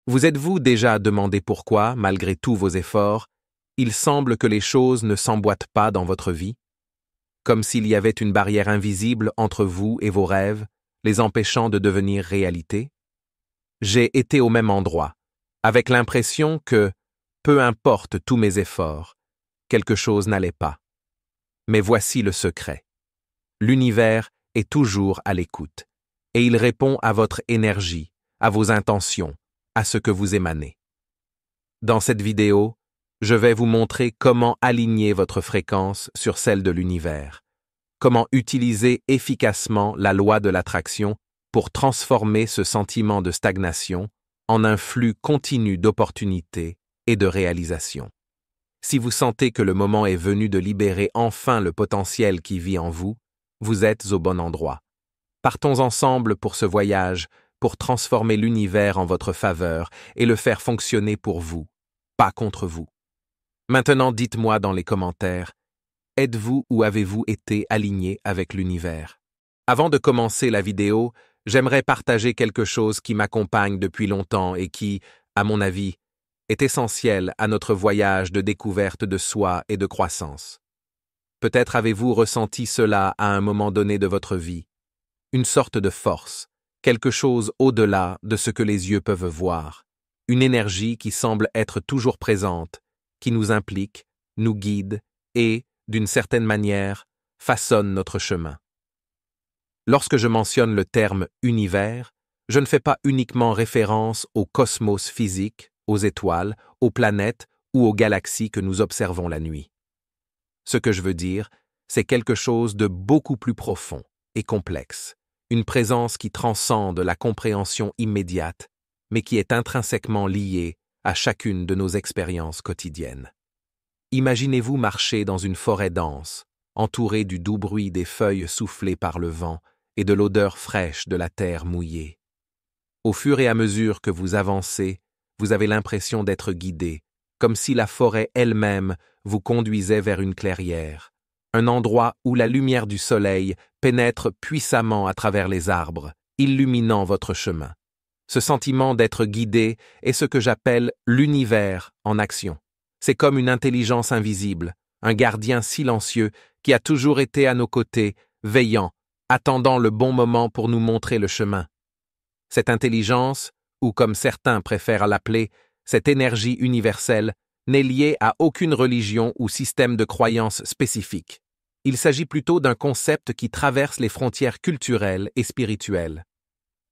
Vous êtes-vous déjà demandé pourquoi, malgré tous vos efforts, il semble que les choses ne s'emboîtent pas dans votre vie? Comme s'il y avait une barrière invisible entre vous et vos rêves, les empêchant de devenir réalité? J'ai été au même endroit, avec l'impression que, peu importe tous mes efforts, quelque chose n'allait pas. Mais voici le secret. L'univers est toujours à l'écoute, et il répond à votre énergie, à vos intentions, à ce que vous émanez. Dans cette vidéo, je vais vous montrer comment aligner votre fréquence sur celle de l'univers, comment utiliser efficacement la loi de l'attraction pour transformer ce sentiment de stagnation en un flux continu d'opportunités et de réalisations. Si vous sentez que le moment est venu de libérer enfin le potentiel qui vit en vous, vous êtes au bon endroit. Partons ensemble pour ce voyage, pour transformer l'univers en votre faveur et le faire fonctionner pour vous, pas contre vous. Maintenant, dites-moi dans les commentaires, êtes-vous ou avez-vous été aligné avec l'univers? Avant de commencer la vidéo, j'aimerais partager quelque chose qui m'accompagne depuis longtemps et qui, à mon avis, est essentiel à notre voyage de découverte de soi et de croissance. Peut-être avez-vous ressenti cela à un moment donné de votre vie, une sorte de force, quelque chose au-delà de ce que les yeux peuvent voir, une énergie qui semble être toujours présente, qui nous implique, nous guide et, d'une certaine manière, façonne notre chemin. Lorsque je mentionne le terme « univers », je ne fais pas uniquement référence au cosmos physique, aux étoiles, aux planètes ou aux galaxies que nous observons la nuit. Ce que je veux dire, c'est quelque chose de beaucoup plus profond et complexe, une présence qui transcende la compréhension immédiate, mais qui est intrinsèquement liée à chacune de nos expériences quotidiennes. Imaginez-vous marcher dans une forêt dense, entourée du doux bruit des feuilles soufflées par le vent et de l'odeur fraîche de la terre mouillée. Au fur et à mesure que vous avancez, vous avez l'impression d'être guidé, comme si la forêt elle-même vous conduisait vers une clairière, un endroit où la lumière du soleil pénètre puissamment à travers les arbres, illuminant votre chemin. Ce sentiment d'être guidé est ce que j'appelle l'univers en action. C'est comme une intelligence invisible, un gardien silencieux qui a toujours été à nos côtés, veillant, attendant le bon moment pour nous montrer le chemin. Cette intelligence, ou comme certains préfèrent l'appeler, cette énergie universelle, n'est liée à aucune religion ou système de croyance spécifique. Il s'agit plutôt d'un concept qui traverse les frontières culturelles et spirituelles.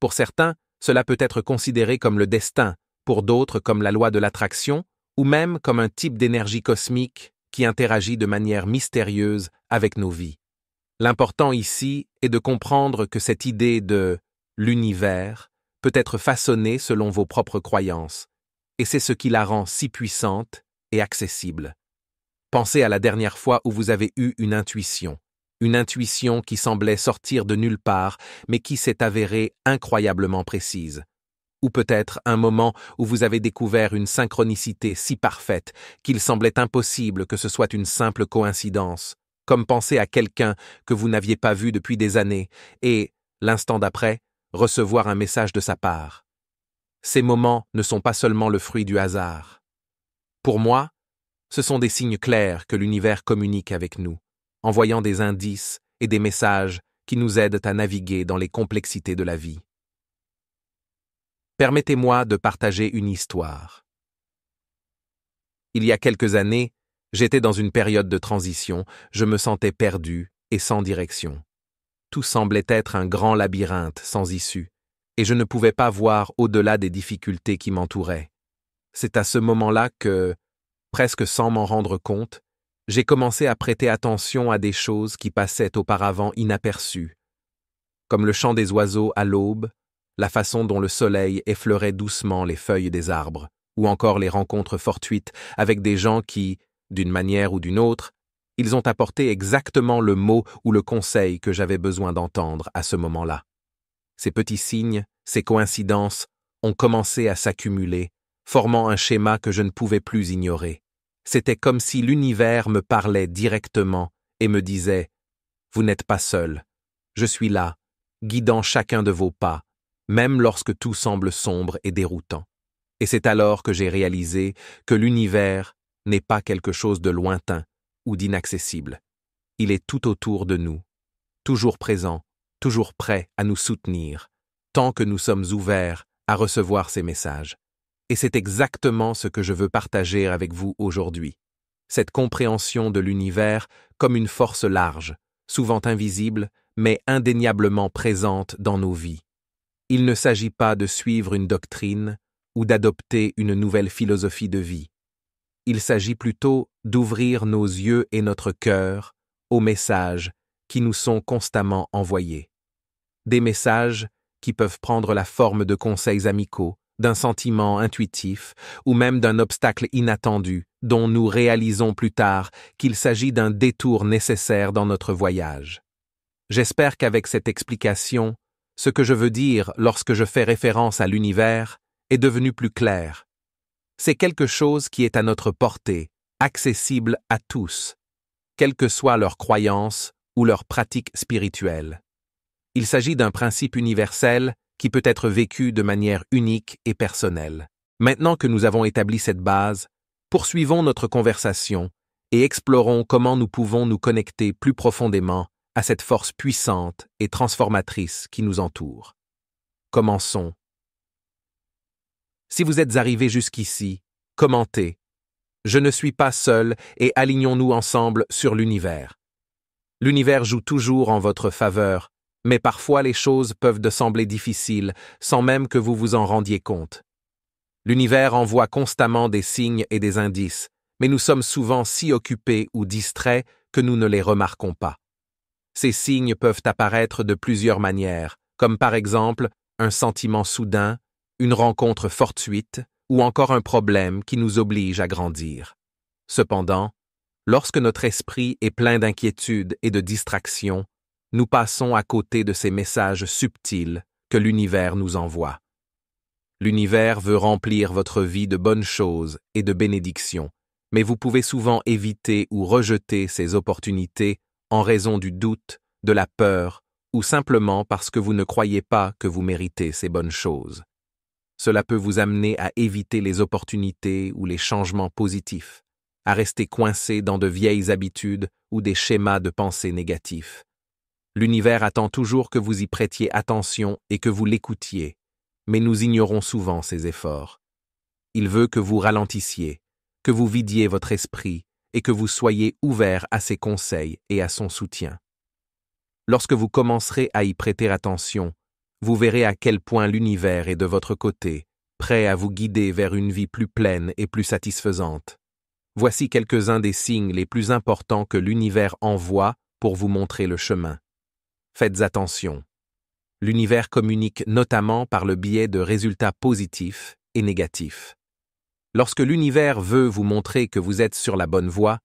Pour certains, cela peut être considéré comme le destin, pour d'autres comme la loi de l'attraction, ou même comme un type d'énergie cosmique qui interagit de manière mystérieuse avec nos vies. L'important ici est de comprendre que cette idée de l'univers peut être façonnée selon vos propres croyances, et c'est ce qui la rend si puissante et accessible. Pensez à la dernière fois où vous avez eu une intuition qui semblait sortir de nulle part, mais qui s'est avérée incroyablement précise. Ou peut-être un moment où vous avez découvert une synchronicité si parfaite qu'il semblait impossible que ce soit une simple coïncidence, comme penser à quelqu'un que vous n'aviez pas vu depuis des années et, l'instant d'après, recevoir un message de sa part. Ces moments ne sont pas seulement le fruit du hasard. Pour moi, ce sont des signes clairs que l'univers communique avec nous, envoyant des indices et des messages qui nous aident à naviguer dans les complexités de la vie. Permettez-moi de partager une histoire. Il y a quelques années, j'étais dans une période de transition, je me sentais perdu et sans direction. Tout semblait être un grand labyrinthe sans issue, et je ne pouvais pas voir au-delà des difficultés qui m'entouraient. C'est à ce moment-là que, presque sans m'en rendre compte, j'ai commencé à prêter attention à des choses qui passaient auparavant inaperçues, comme le chant des oiseaux à l'aube, la façon dont le soleil effleurait doucement les feuilles des arbres, ou encore les rencontres fortuites avec des gens qui, d'une manière ou d'une autre, ils ont apporté exactement le mot ou le conseil que j'avais besoin d'entendre à ce moment-là. Ces petits signes, ces coïncidences, ont commencé à s'accumuler, formant un schéma que je ne pouvais plus ignorer. C'était comme si l'univers me parlait directement et me disait « Vous n'êtes pas seul, je suis là, guidant chacun de vos pas, même lorsque tout semble sombre et déroutant. » Et c'est alors que j'ai réalisé que l'univers n'est pas quelque chose de lointain ou d'inaccessible. Il est tout autour de nous, toujours présent, toujours prêt à nous soutenir, tant que nous sommes ouverts à recevoir ces messages. Et c'est exactement ce que je veux partager avec vous aujourd'hui. Cette compréhension de l'univers comme une force large, souvent invisible, mais indéniablement présente dans nos vies. Il ne s'agit pas de suivre une doctrine ou d'adopter une nouvelle philosophie de vie. Il s'agit plutôt d'ouvrir nos yeux et notre cœur aux messages qui nous sont constamment envoyés. Des messages qui peuvent prendre la forme de conseils amicaux, d'un sentiment intuitif ou même d'un obstacle inattendu dont nous réalisons plus tard qu'il s'agit d'un détour nécessaire dans notre voyage. J'espère qu'avec cette explication, ce que je veux dire lorsque je fais référence à l'univers est devenu plus clair. C'est quelque chose qui est à notre portée, accessible à tous, quelle que soit leur croyance ou leur pratique spirituelle. Il s'agit d'un principe universel qui peut être vécu de manière unique et personnelle. Maintenant que nous avons établi cette base, poursuivons notre conversation et explorons comment nous pouvons nous connecter plus profondément à cette force puissante et transformatrice qui nous entoure. Commençons. Si vous êtes arrivé jusqu'ici, commentez. Je ne suis pas seul et alignons-nous ensemble sur l'univers. L'univers joue toujours en votre faveur, mais parfois les choses peuvent sembler difficiles sans même que vous vous en rendiez compte. L'univers envoie constamment des signes et des indices, mais nous sommes souvent si occupés ou distraits que nous ne les remarquons pas. Ces signes peuvent apparaître de plusieurs manières, comme par exemple un sentiment soudain, une rencontre fortuite ou encore un problème qui nous oblige à grandir. Cependant, lorsque notre esprit est plein d'inquiétude et de distraction, nous passons à côté de ces messages subtils que l'univers nous envoie. L'univers veut remplir votre vie de bonnes choses et de bénédictions, mais vous pouvez souvent éviter ou rejeter ces opportunités en raison du doute, de la peur, ou simplement parce que vous ne croyez pas que vous méritez ces bonnes choses. Cela peut vous amener à éviter les opportunités ou les changements positifs, à rester coincé dans de vieilles habitudes ou des schémas de pensée négatifs. L'univers attend toujours que vous y prêtiez attention et que vous l'écoutiez, mais nous ignorons souvent ces efforts. Il veut que vous ralentissiez, que vous vidiez votre esprit et que vous soyez ouvert à ses conseils et à son soutien. Lorsque vous commencerez à y prêter attention, vous verrez à quel point l'univers est de votre côté, prêt à vous guider vers une vie plus pleine et plus satisfaisante. Voici quelques-uns des signes les plus importants que l'univers envoie pour vous montrer le chemin. Faites attention. L'univers communique notamment par le biais de résultats positifs et négatifs. Lorsque l'univers veut vous montrer que vous êtes sur la bonne voie,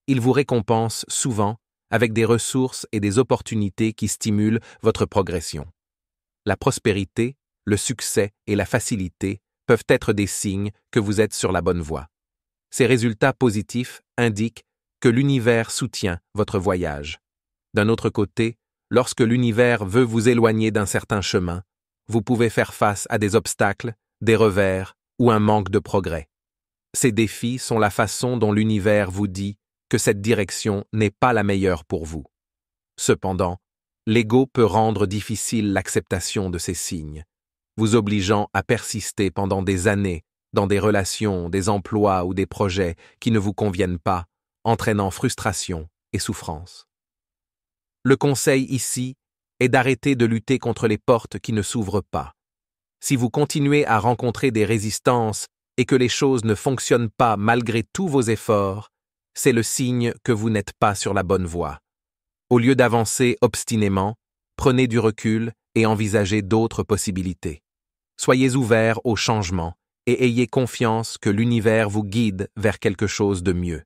il vous récompense souvent avec des ressources et des opportunités qui stimulent votre progression. La prospérité, le succès et la facilité peuvent être des signes que vous êtes sur la bonne voie. Ces résultats positifs indiquent que l'univers soutient votre voyage. D'un autre côté, lorsque l'univers veut vous éloigner d'un certain chemin, vous pouvez faire face à des obstacles, des revers ou un manque de progrès. Ces défis sont la façon dont l'univers vous dit que cette direction n'est pas la meilleure pour vous. Cependant, l'ego peut rendre difficile l'acceptation de ces signes, vous obligeant à persister pendant des années dans des relations, des emplois ou des projets qui ne vous conviennent pas, entraînant frustration et souffrance. Le conseil ici est d'arrêter de lutter contre les portes qui ne s'ouvrent pas. Si vous continuez à rencontrer des résistances et que les choses ne fonctionnent pas malgré tous vos efforts, c'est le signe que vous n'êtes pas sur la bonne voie. Au lieu d'avancer obstinément, prenez du recul et envisagez d'autres possibilités. Soyez ouverts au changement et ayez confiance que l'univers vous guide vers quelque chose de mieux.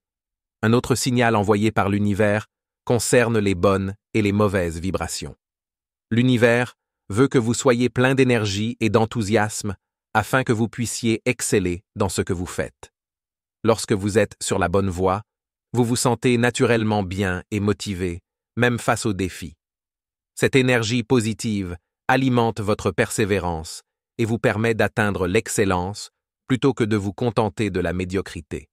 Un autre signal envoyé par l'univers concerne les bonnes et les mauvaises vibrations. L'univers veut que vous soyez plein d'énergie et d'enthousiasme afin que vous puissiez exceller dans ce que vous faites. Lorsque vous êtes sur la bonne voie, vous vous sentez naturellement bien et motivé, même face aux défis. Cette énergie positive alimente votre persévérance et vous permet d'atteindre l'excellence plutôt que de vous contenter de la médiocrité.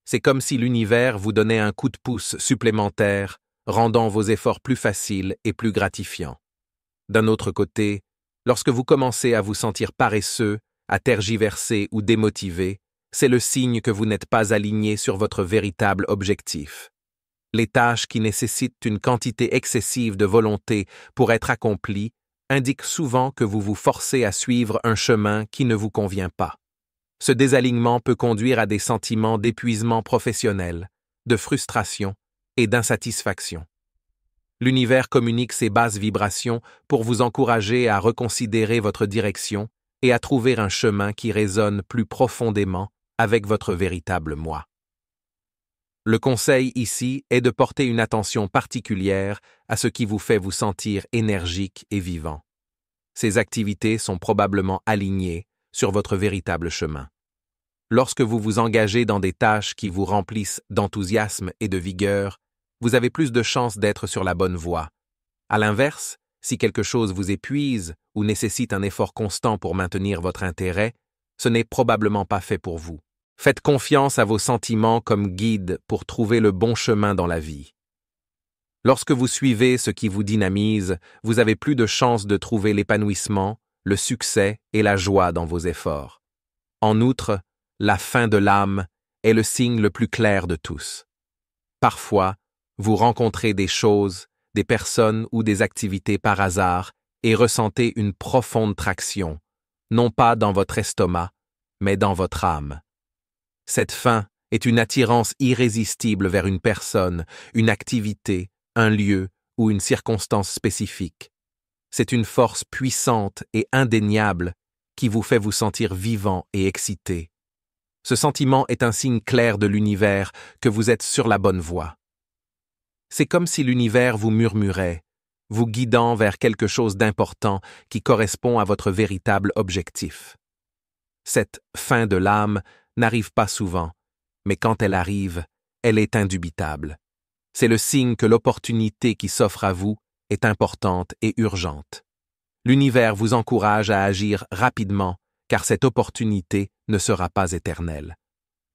C'est comme si l'univers vous donnait un coup de pouce supplémentaire, rendant vos efforts plus faciles et plus gratifiants. D'un autre côté, lorsque vous commencez à vous sentir paresseux, à tergiverser ou démotivé, c'est le signe que vous n'êtes pas aligné sur votre véritable objectif. Les tâches qui nécessitent une quantité excessive de volonté pour être accomplies indiquent souvent que vous vous forcez à suivre un chemin qui ne vous convient pas. Ce désalignement peut conduire à des sentiments d'épuisement professionnel, de frustration et d'insatisfaction. L'univers communique ses basses vibrations pour vous encourager à reconsidérer votre direction et à trouver un chemin qui résonne plus profondément avec votre véritable moi. Le conseil ici est de porter une attention particulière à ce qui vous fait vous sentir énergique et vivant. Ces activités sont probablement alignées sur votre véritable chemin. Lorsque vous vous engagez dans des tâches qui vous remplissent d'enthousiasme et de vigueur, vous avez plus de chances d'être sur la bonne voie. À l'inverse, si quelque chose vous épuise ou nécessite un effort constant pour maintenir votre intérêt, ce n'est probablement pas fait pour vous. Faites confiance à vos sentiments comme guide pour trouver le bon chemin dans la vie. Lorsque vous suivez ce qui vous dynamise, vous avez plus de chances de trouver l'épanouissement, le succès et la joie dans vos efforts. En outre, la faim de l'âme est le signe le plus clair de tous. Parfois, vous rencontrez des choses, des personnes ou des activités par hasard et ressentez une profonde traction, non pas dans votre estomac, mais dans votre âme. Cette faim est une attirance irrésistible vers une personne, une activité, un lieu ou une circonstance spécifique. C'est une force puissante et indéniable qui vous fait vous sentir vivant et excité. Ce sentiment est un signe clair de l'univers que vous êtes sur la bonne voie. C'est comme si l'univers vous murmurait, vous guidant vers quelque chose d'important qui correspond à votre véritable objectif. Cette faim de l'âme n'arrive pas souvent, mais quand elle arrive, elle est indubitable. C'est le signe que l'opportunité qui s'offre à vous est importante et urgente. L'univers vous encourage à agir rapidement, car cette opportunité ne sera pas éternelle.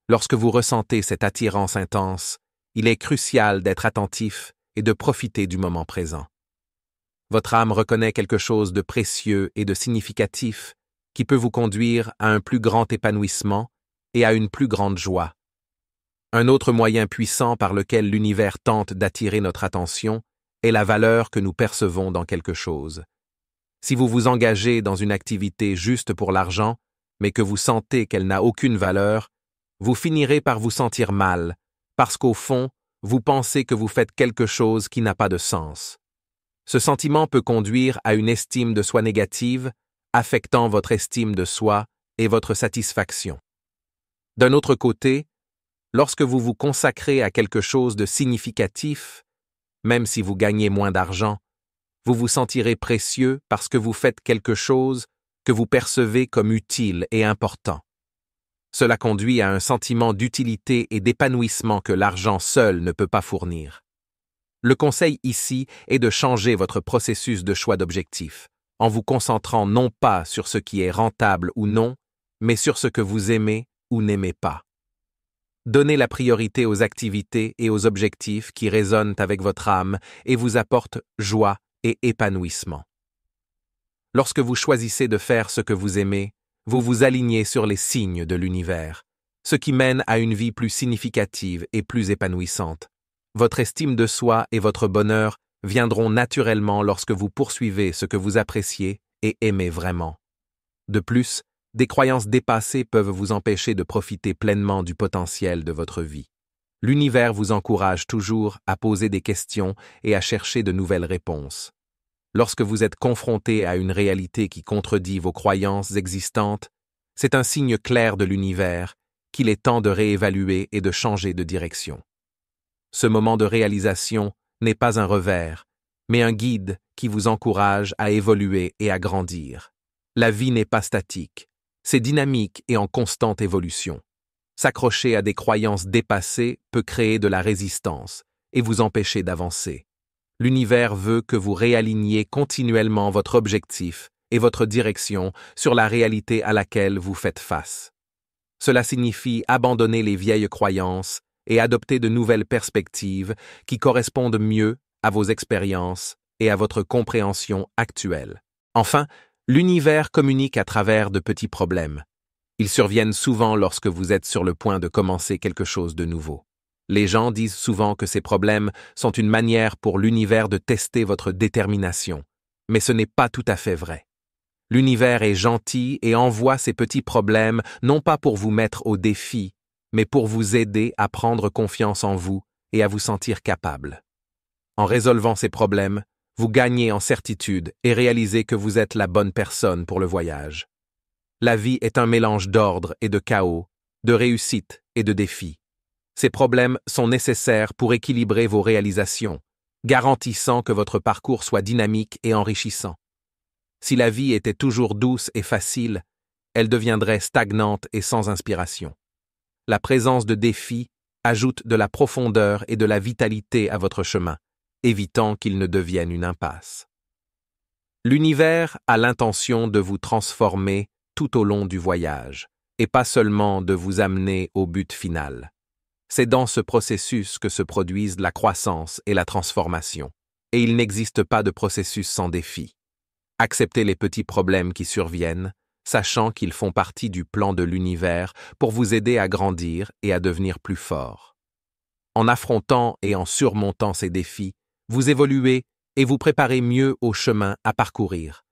Lorsque vous ressentez cette attirance intense, il est crucial d'être attentif et de profiter du moment présent. Votre âme reconnaît quelque chose de précieux et de significatif qui peut vous conduire à un plus grand épanouissement et à une plus grande joie. Un autre moyen puissant par lequel l'univers tente d'attirer notre attention est la valeur que nous percevons dans quelque chose. Si vous vous engagez dans une activité juste pour l'argent, mais que vous sentez qu'elle n'a aucune valeur, vous finirez par vous sentir mal, parce qu'au fond, vous pensez que vous faites quelque chose qui n'a pas de sens. Ce sentiment peut conduire à une estime de soi négative, affectant votre estime de soi et votre satisfaction. D'un autre côté, lorsque vous vous consacrez à quelque chose de significatif, même si vous gagnez moins d'argent, vous vous sentirez précieux parce que vous faites quelque chose que vous percevez comme utile et important. Cela conduit à un sentiment d'utilité et d'épanouissement que l'argent seul ne peut pas fournir. Le conseil ici est de changer votre processus de choix d'objectif, en vous concentrant non pas sur ce qui est rentable ou non, mais sur ce que vous aimez ou n'aimez pas. Donnez la priorité aux activités et aux objectifs qui résonnent avec votre âme et vous apportent joie et épanouissement. Lorsque vous choisissez de faire ce que vous aimez, vous vous alignez sur les signes de l'univers, ce qui mène à une vie plus significative et plus épanouissante. Votre estime de soi et votre bonheur viendront naturellement lorsque vous poursuivez ce que vous appréciez et aimez vraiment. De plus, des croyances dépassées peuvent vous empêcher de profiter pleinement du potentiel de votre vie. L'univers vous encourage toujours à poser des questions et à chercher de nouvelles réponses. Lorsque vous êtes confronté à une réalité qui contredit vos croyances existantes, c'est un signe clair de l'univers qu'il est temps de réévaluer et de changer de direction. Ce moment de réalisation n'est pas un revers, mais un guide qui vous encourage à évoluer et à grandir. La vie n'est pas statique, c'est dynamique et en constante évolution. S'accrocher à des croyances dépassées peut créer de la résistance et vous empêcher d'avancer. L'univers veut que vous réaligniez continuellement votre objectif et votre direction sur la réalité à laquelle vous faites face. Cela signifie abandonner les vieilles croyances et adopter de nouvelles perspectives qui correspondent mieux à vos expériences et à votre compréhension actuelle. Enfin, l'univers communique à travers de petits problèmes. Ils surviennent souvent lorsque vous êtes sur le point de commencer quelque chose de nouveau. Les gens disent souvent que ces problèmes sont une manière pour l'univers de tester votre détermination, mais ce n'est pas tout à fait vrai. L'univers est gentil et envoie ces petits problèmes non pas pour vous mettre au défi, mais pour vous aider à prendre confiance en vous et à vous sentir capable. En résolvant ces problèmes, vous gagnez en certitude et réalisez que vous êtes la bonne personne pour le voyage. La vie est un mélange d'ordre et de chaos, de réussite et de défis. Ces problèmes sont nécessaires pour équilibrer vos réalisations, garantissant que votre parcours soit dynamique et enrichissant. Si la vie était toujours douce et facile, elle deviendrait stagnante et sans inspiration. La présence de défis ajoute de la profondeur et de la vitalité à votre chemin, évitant qu'il ne devienne une impasse. L'univers a l'intention de vous transformer tout au long du voyage, et pas seulement de vous amener au but final. C'est dans ce processus que se produisent la croissance et la transformation, et il n'existe pas de processus sans défi. Acceptez les petits problèmes qui surviennent, sachant qu'ils font partie du plan de l'univers pour vous aider à grandir et à devenir plus fort. En affrontant et en surmontant ces défis, vous évoluez et vous préparez mieux au chemin à parcourir.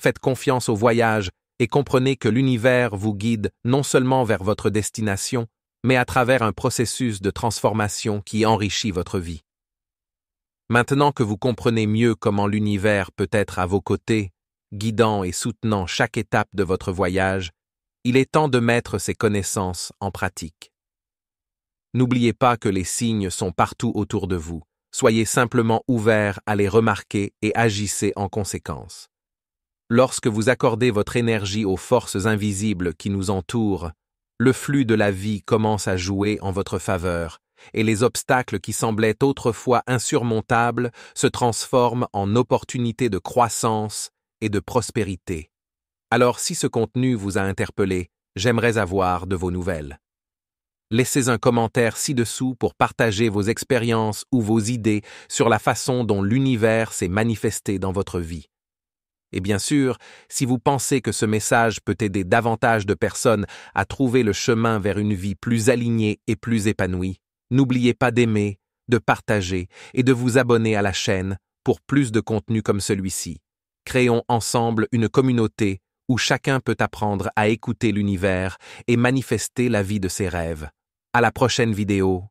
Faites confiance au voyage et comprenez que l'univers vous guide non seulement vers votre destination, mais à travers un processus de transformation qui enrichit votre vie. Maintenant que vous comprenez mieux comment l'univers peut être à vos côtés, guidant et soutenant chaque étape de votre voyage, il est temps de mettre ces connaissances en pratique. N'oubliez pas que les signes sont partout autour de vous. Soyez simplement ouverts à les remarquer et agissez en conséquence. Lorsque vous accordez votre énergie aux forces invisibles qui nous entourent, le flux de la vie commence à jouer en votre faveur, et les obstacles qui semblaient autrefois insurmontables se transforment en opportunités de croissance et de prospérité. Alors si ce contenu vous a interpellé, j'aimerais avoir de vos nouvelles. Laissez un commentaire ci-dessous pour partager vos expériences ou vos idées sur la façon dont l'univers s'est manifesté dans votre vie. Et bien sûr, si vous pensez que ce message peut aider davantage de personnes à trouver le chemin vers une vie plus alignée et plus épanouie, n'oubliez pas d'aimer, de partager et de vous abonner à la chaîne pour plus de contenu comme celui-ci. Créons ensemble une communauté où chacun peut apprendre à écouter l'univers et manifester la vie de ses rêves. À la prochaine vidéo.